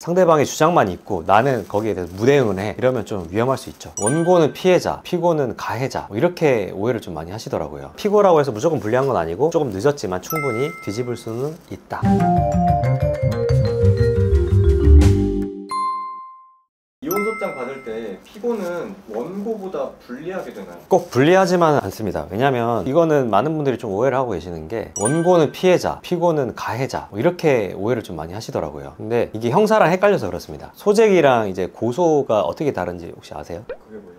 상대방의 주장만 있고 나는 거기에 대해서 무대응을 해, 이러면 좀 위험할 수 있죠. 원고는 피해자, 피고는 가해자, 이렇게 오해를 좀 많이 하시더라고요. 피고라고 해서 무조건 불리한 건 아니고 조금 늦었지만 충분히 뒤집을 수는 있다. 이혼소장 받을 때 피고는 원고보다 불리하게 되나요? 꼭 불리하지만은 않습니다. 왜냐면 이거는 많은 분들이 좀 오해를 하고 계시는 게, 원고는 피해자, 피고는 가해자, 이렇게 오해를 좀 많이 하시더라고요. 근데 이게 형사랑 헷갈려서 그렇습니다. 소재기랑 이제 고소가 어떻게 다른지 혹시 아세요? 그게 뭐예요?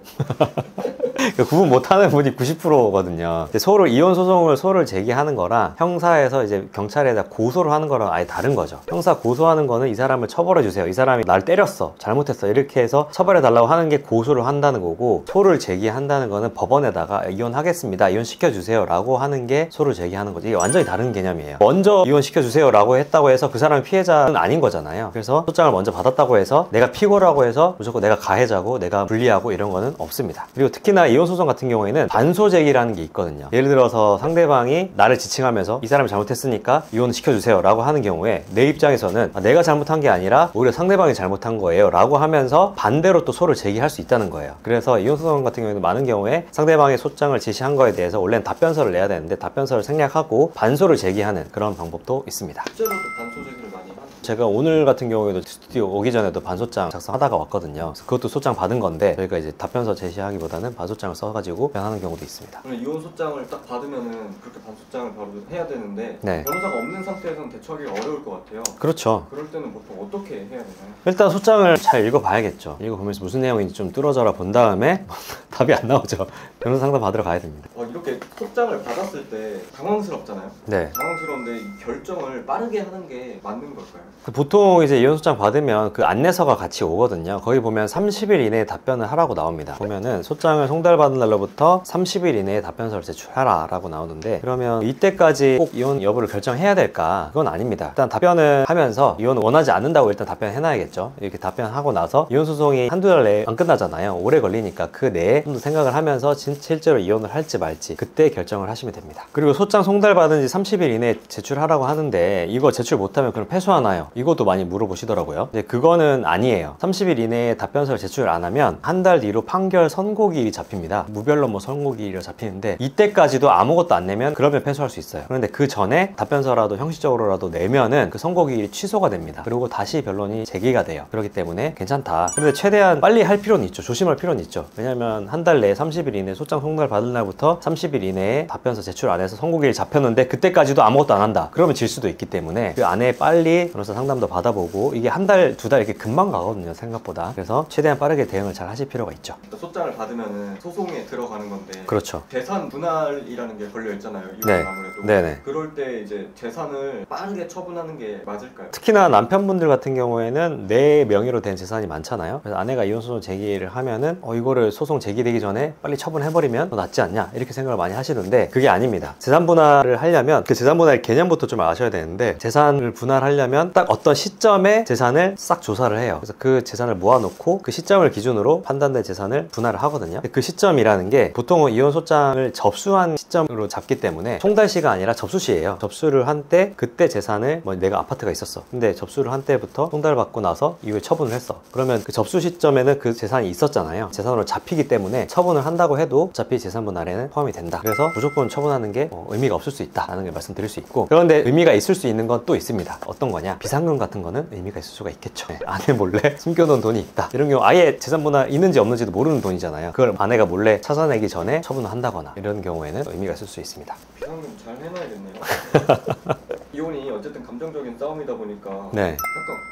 구분 못하는 분이 90%거든요. 서로 이혼 소송을 소를 제기하는 거랑 형사에서 이제 경찰에다 고소를 하는 거랑 아예 다른 거죠. 형사 고소하는 거는 이 사람을 처벌해 주세요, 이 사람이 날 때렸어, 잘못했어, 이렇게 해서 처벌해 달라고 하는 게 고소를 한다는 거고, 소를 제기한다는 거는 법원에다가 이혼하겠습니다, 이혼시켜 주세요 라고 하는 게 소를 제기하는 거죠. 이게 완전히 다른 개념이에요. 먼저 이혼시켜 주세요 라고 했다고 해서 그 사람이 피해자는 아닌 거잖아요. 그래서 소장을 먼저 받았다고 해서 내가 피고라고 해서 무조건 내가 가해자고 내가 불리하고 이런 거는 없습니다. 그리고 특히나 이혼소송 같은 경우에는 반소제기라는 게 있거든요. 예를 들어서 상대방이 나를 지칭하면서 이 사람이 잘못했으니까 이혼 시켜주세요 라고 하는 경우에, 내 입장에서는 내가 잘못한 게 아니라 오히려 상대방이 잘못한 거예요 라고 하면서 반대로 또 소를 제기할 수 있다는 거예요. 그래서 이혼소송 같은 경우에는 많은 경우에 상대방의 소장을 제시한 거에 대해서 원래는 답변서를 내야 되는데 답변서를 생략하고 반소를 제기하는 그런 방법도 있습니다. 실제로도 반소제기를 많이 하죠. 제가 오늘 같은 경우에도 스튜디오 오기 전에도 반소장 작성하다가 왔거든요. 그것도 소장 받은 건데 저희가 이제 답변서 제시하기보다는 반소장을 써가지고 변하는 경우도 있습니다. 그럼 이혼소장을 딱 받으면은 그렇게 반소장을 바로 해야 되는데, 네. 변호사가 없는 상태에서는 대처하기가 어려울 것 같아요. 그렇죠. 그럴 때는 보통 어떻게 해야 되나요? 일단 소장을 잘 읽어봐야겠죠. 읽어보면서 무슨 내용인지 좀 뚫어져라 본 다음에 답이 안 나오죠. 변호사 상담 받으러 가야 됩니다. 이렇게 소장을 받았을 때 당황스럽잖아요. 네. 당황스러운데 이 결정을 빠르게 하는 게 맞는 걸까요? 보통 이제 이혼소장 받으면 그 안내서가 같이 오거든요. 거기 보면 30일 이내에 답변을 하라고 나옵니다. 보면은 소장을 송달받은 날로부터 30일 이내에 답변서를 제출하라 라고 나오는데, 그러면 이때까지 꼭 이혼 여부를 결정해야 될까? 그건 아닙니다. 일단 답변을 하면서 이혼 원하지 않는다고 일단 답변해놔야겠죠. 이렇게 답변하고 나서 이혼소송이 한두 달 내에 안 끝나잖아요. 오래 걸리니까 그 내에 좀 더 생각을 하면서 실제로 이혼을 할지 말지 그때 결정을 하시면 됩니다. 그리고 소장 송달받은 지 30일 이내에 제출하라고 하는데, 이거 제출 못하면 그럼 패소하나요? 이것도 많이 물어보시더라고요. 근데 그거는 아니에요. 30일 이내에 답변서를 제출 안 하면 한 달 뒤로 판결 선고기일이 잡힙니다. 무별로 뭐 선고기일이 잡히는데, 이때까지도 아무것도 안 내면 그러면 패소할 수 있어요. 그런데 그 전에 답변서라도 형식적으로라도 내면은 그 선고기일이 취소가 됩니다. 그리고 다시 변론이 제기가 돼요. 그렇기 때문에 괜찮다. 그런데 최대한 빨리 할 필요는 있죠. 조심할 필요는 있죠. 왜냐면 한 달 내에 30일 이내에 소장 송달 받은 날부터 30일 이내에 답변서 제출 안 해서 선고기일 잡혔는데 그때까지도 아무것도 안 한다. 그러면 질 수도 있기 때문에 그 안에 빨리 변호사 상담도 받아보고, 이게 한 달, 두 달 이렇게 금방 가거든요, 생각보다. 그래서 최대한 빠르게 대응을 잘 하실 필요가 있죠. 소장을 받으면은 소송에 들어가는 건데, 그렇죠. 재산 분할이라는 게 걸려 있잖아요. 이건 네. 아무래도. 네네. 그럴 때 이제 재산을 빠르게 처분하는 게 맞을까요? 특히나 남편분들 같은 경우에는 내 명의로 된 재산이 많잖아요. 그래서 아내가 이혼소송 제기를 하면은 이거를 소송 제기되기 전에 빨리 처분해버리면 더 낫지 않냐, 이렇게 생각을 많이 하시는데, 그게 아닙니다. 재산 분할을 하려면 그 재산 분할 개념부터 좀 아셔야 되는데, 재산을 분할하려면 딱 어떤 시점에 재산을 싹 조사를 해요. 그래서 그 재산을 모아놓고 그 시점을 기준으로 판단된 재산을 분할을 하거든요. 그 시점이라는 게 보통은 이혼소장을 접수한 시점으로 잡기 때문에 송달시가 아니라 접수시예요. 접수를 한 때, 그때 재산을, 뭐 내가 아파트가 있었어. 근데 접수를 한 때부터 송달받고 나서 이후에 처분을 했어. 그러면 그 접수 시점에는 그 재산이 있었잖아요. 재산으로 잡히기 때문에 처분을 한다고 해도 어차피 재산 분할에는 포함이 된다. 그래서 무조건 처분하는 게 의미가 없을 수 있다라는 걸 말씀드릴 수 있고, 그런데 의미가 있을 수 있는 건 또 있습니다. 어떤 거냐? 비상금 같은 거는 의미가 있을 수가 있겠죠. 아내 몰래 숨겨놓은 돈이 있다. 이런 경우 아예 재산 분할 있는지 없는지도 모르는 돈이잖아요. 그걸 아내가 몰래 찾아내기 전에 처분을 한다거나 이런 경우에는 의미가 있을 수 있습니다. 비상금 잘 해놔야겠네요. 이혼이 어쨌든 감정적인 싸움이다 보니까 네. 약간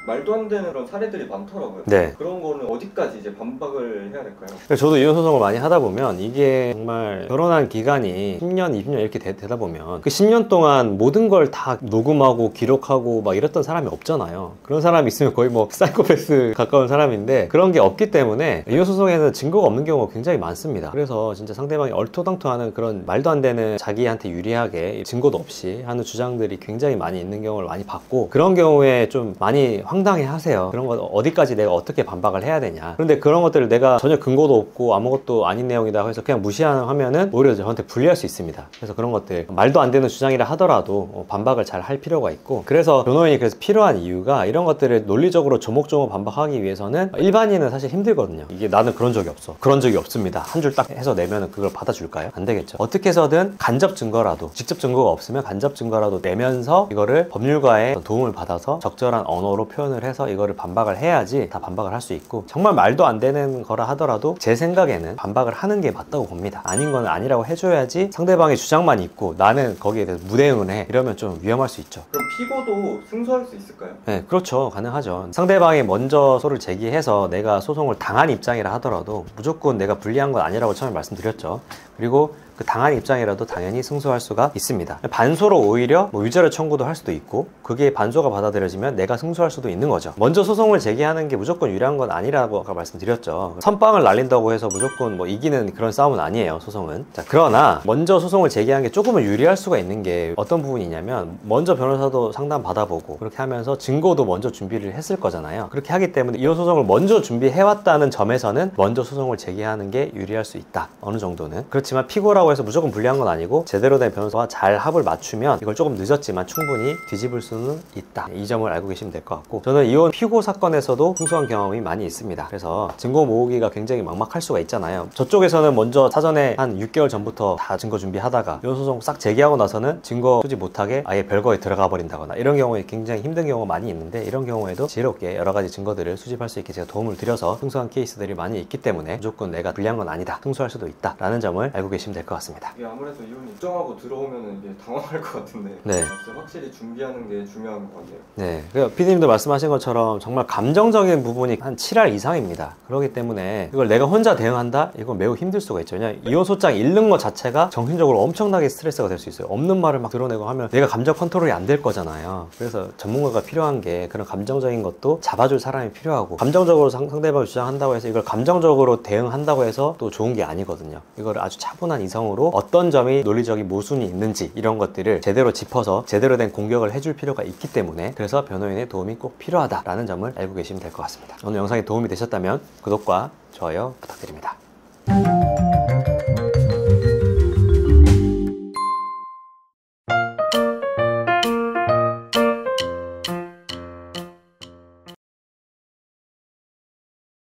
말도 안 되는 그런 사례들이 많더라고요. 네. 그런 거는 어디까지 이제 반박을 해야 될까요? 저도 이혼소송을 많이 하다 보면 이게 정말 결혼한 기간이 10년, 20년 이렇게 되다 보면 그 10년 동안 모든 걸 다 녹음하고 기록하고 막 이랬던 사람이 없잖아요. 그런 사람이 있으면 거의 뭐 사이코패스 가까운 사람인데, 그런 게 없기 때문에 이혼소송에는 증거가 없는 경우가 굉장히 많습니다. 그래서 진짜 상대방이 얼토당토하는 그런 말도 안 되는, 자기한테 유리하게 증거도 없이 하는 주장들이 굉장히 많이 있는 있는 경우를 많이 봤고, 그런 경우에 좀 많이 황당해 하세요. 그런 거 어디까지 내가 어떻게 반박을 해야 되냐. 그런데 그런 것들을 내가 전혀 근거도 없고 아무것도 아닌 내용이다 해서 그냥 무시하면 오히려 저한테 불리할 수 있습니다. 그래서 그런 것들 말도 안 되는 주장이라 하더라도 반박을 잘 할 필요가 있고, 그래서 변호인이 그래서 필요한 이유가 이런 것들을 논리적으로 조목조목 반박하기 위해서는 일반인은 사실 힘들거든요. 이게 나는 그런 적이 없어, 그런 적이 없습니다, 한 줄 딱 해서 내면은 그걸 받아줄까요? 안 되겠죠. 어떻게 해서든 간접 증거라도, 직접 증거가 없으면 간접 증거라도 내면서 이거를 법률가의 도움을 받아서 적절한 언어로 표현을 해서 이거를 반박을 해야지 다 반박을 할 수 있고, 정말 말도 안 되는 거라 하더라도 제 생각에는 반박을 하는 게 맞다고 봅니다. 아닌 건 아니라고 해줘야지 상대방의 주장만 있고 나는 거기에 대해서 무대응을 해, 이러면 좀 위험할 수 있죠. 그럼 피고도 승소할 수 있을까요? 네, 그렇죠. 가능하죠. 상대방이 먼저 소를 제기해서 내가 소송을 당한 입장이라 하더라도 무조건 내가 불리한 건 아니라고 처음에 말씀드렸죠. 그리고 그 당한 입장이라도 당연히 승소할 수가 있습니다. 반소로 오히려 위자료 청구도 할 수도 있고, 그게 반소가 받아들여지면 내가 승소할 수도 있는 거죠. 먼저 소송을 제기하는 게 무조건 유리한 건 아니라고 아까 말씀드렸죠. 선빵을 날린다고 해서 무조건 이기는 그런 싸움은 아니에요, 소송은. 자, 그러나 먼저 소송을 제기하는 게 조금은 유리할 수가 있는 게 어떤 부분이냐면, 먼저 변호사도 상담 받아보고 그렇게 하면서 증거도 먼저 준비를 했을 거잖아요. 그렇게 하기 때문에 이런 소송을 먼저 준비해왔다는 점에서는 먼저 소송을 제기하는 게 유리할 수 있다, 어느 정도는. 그렇지만 피고라고 해서 무조건 불리한 건 아니고, 제대로 된 변호사와 잘 합을 맞추면 이걸 조금 늦었지만 충분히 뒤집을 수는 있다, 이 점을 알고 계시면 될 것 같고, 저는 이혼 피고 사건에서도 승소한 경험이 많이 있습니다. 그래서 증거 모으기가 굉장히 막막할 수가 있잖아요. 저쪽에서는 먼저 사전에 한 6개월 전부터 다 증거 준비하다가 이혼 소송 싹 제기하고 나서는 증거 수집 못하게 아예 별거에 들어가 버린다거나, 이런 경우에 굉장히 힘든 경우가 많이 있는데, 이런 경우에도 지혜롭게 여러 가지 증거들을 수집할 수 있게 제가 도움을 드려서 승소한 케이스들이 많이 있기 때문에 무조건 내가 불리한 건 아니다, 승소할 수도 있다 라는 점을 알고 계시면 될 것 같습니다. 이게 아무래도 이혼이 입정하고 들어오면 이게 당황할 것 같은데, 네. 확실히 준비하는 게 중요한 것 같네요. 네, 피디님도 말씀하신 것처럼 정말 감정적인 부분이 한 7할 이상입니다. 그렇기 때문에 이걸 내가 혼자 대응한다? 이건 매우 힘들 수가 있죠. 그냥 이혼 소장 읽는 것 자체가 정신적으로 엄청나게 스트레스가 될 수 있어요. 없는 말을 막 드러내고 하면 내가 감정 컨트롤이 안 될 거잖아요. 그래서 전문가가 필요한 게 그런 감정적인 것도 잡아줄 사람이 필요하고, 감정적으로 상대방을 주장한다고 해서 이걸 감정적으로 대응한다고 해서 또 좋은 게 아니거든요. 이걸 아주 차분한 이성으로 어떤 점이 논리적인 모순이 있는지 이런 것들을 제대로 짚어서 제대로 된 공격을 해줄 필요가 있기 때문에, 그래서 변호인의 도움이 꼭 필요하다라는 점을 알고 계시면 될 것 같습니다. 오늘 영상이 도움이 되셨다면 구독과 좋아요 부탁드립니다.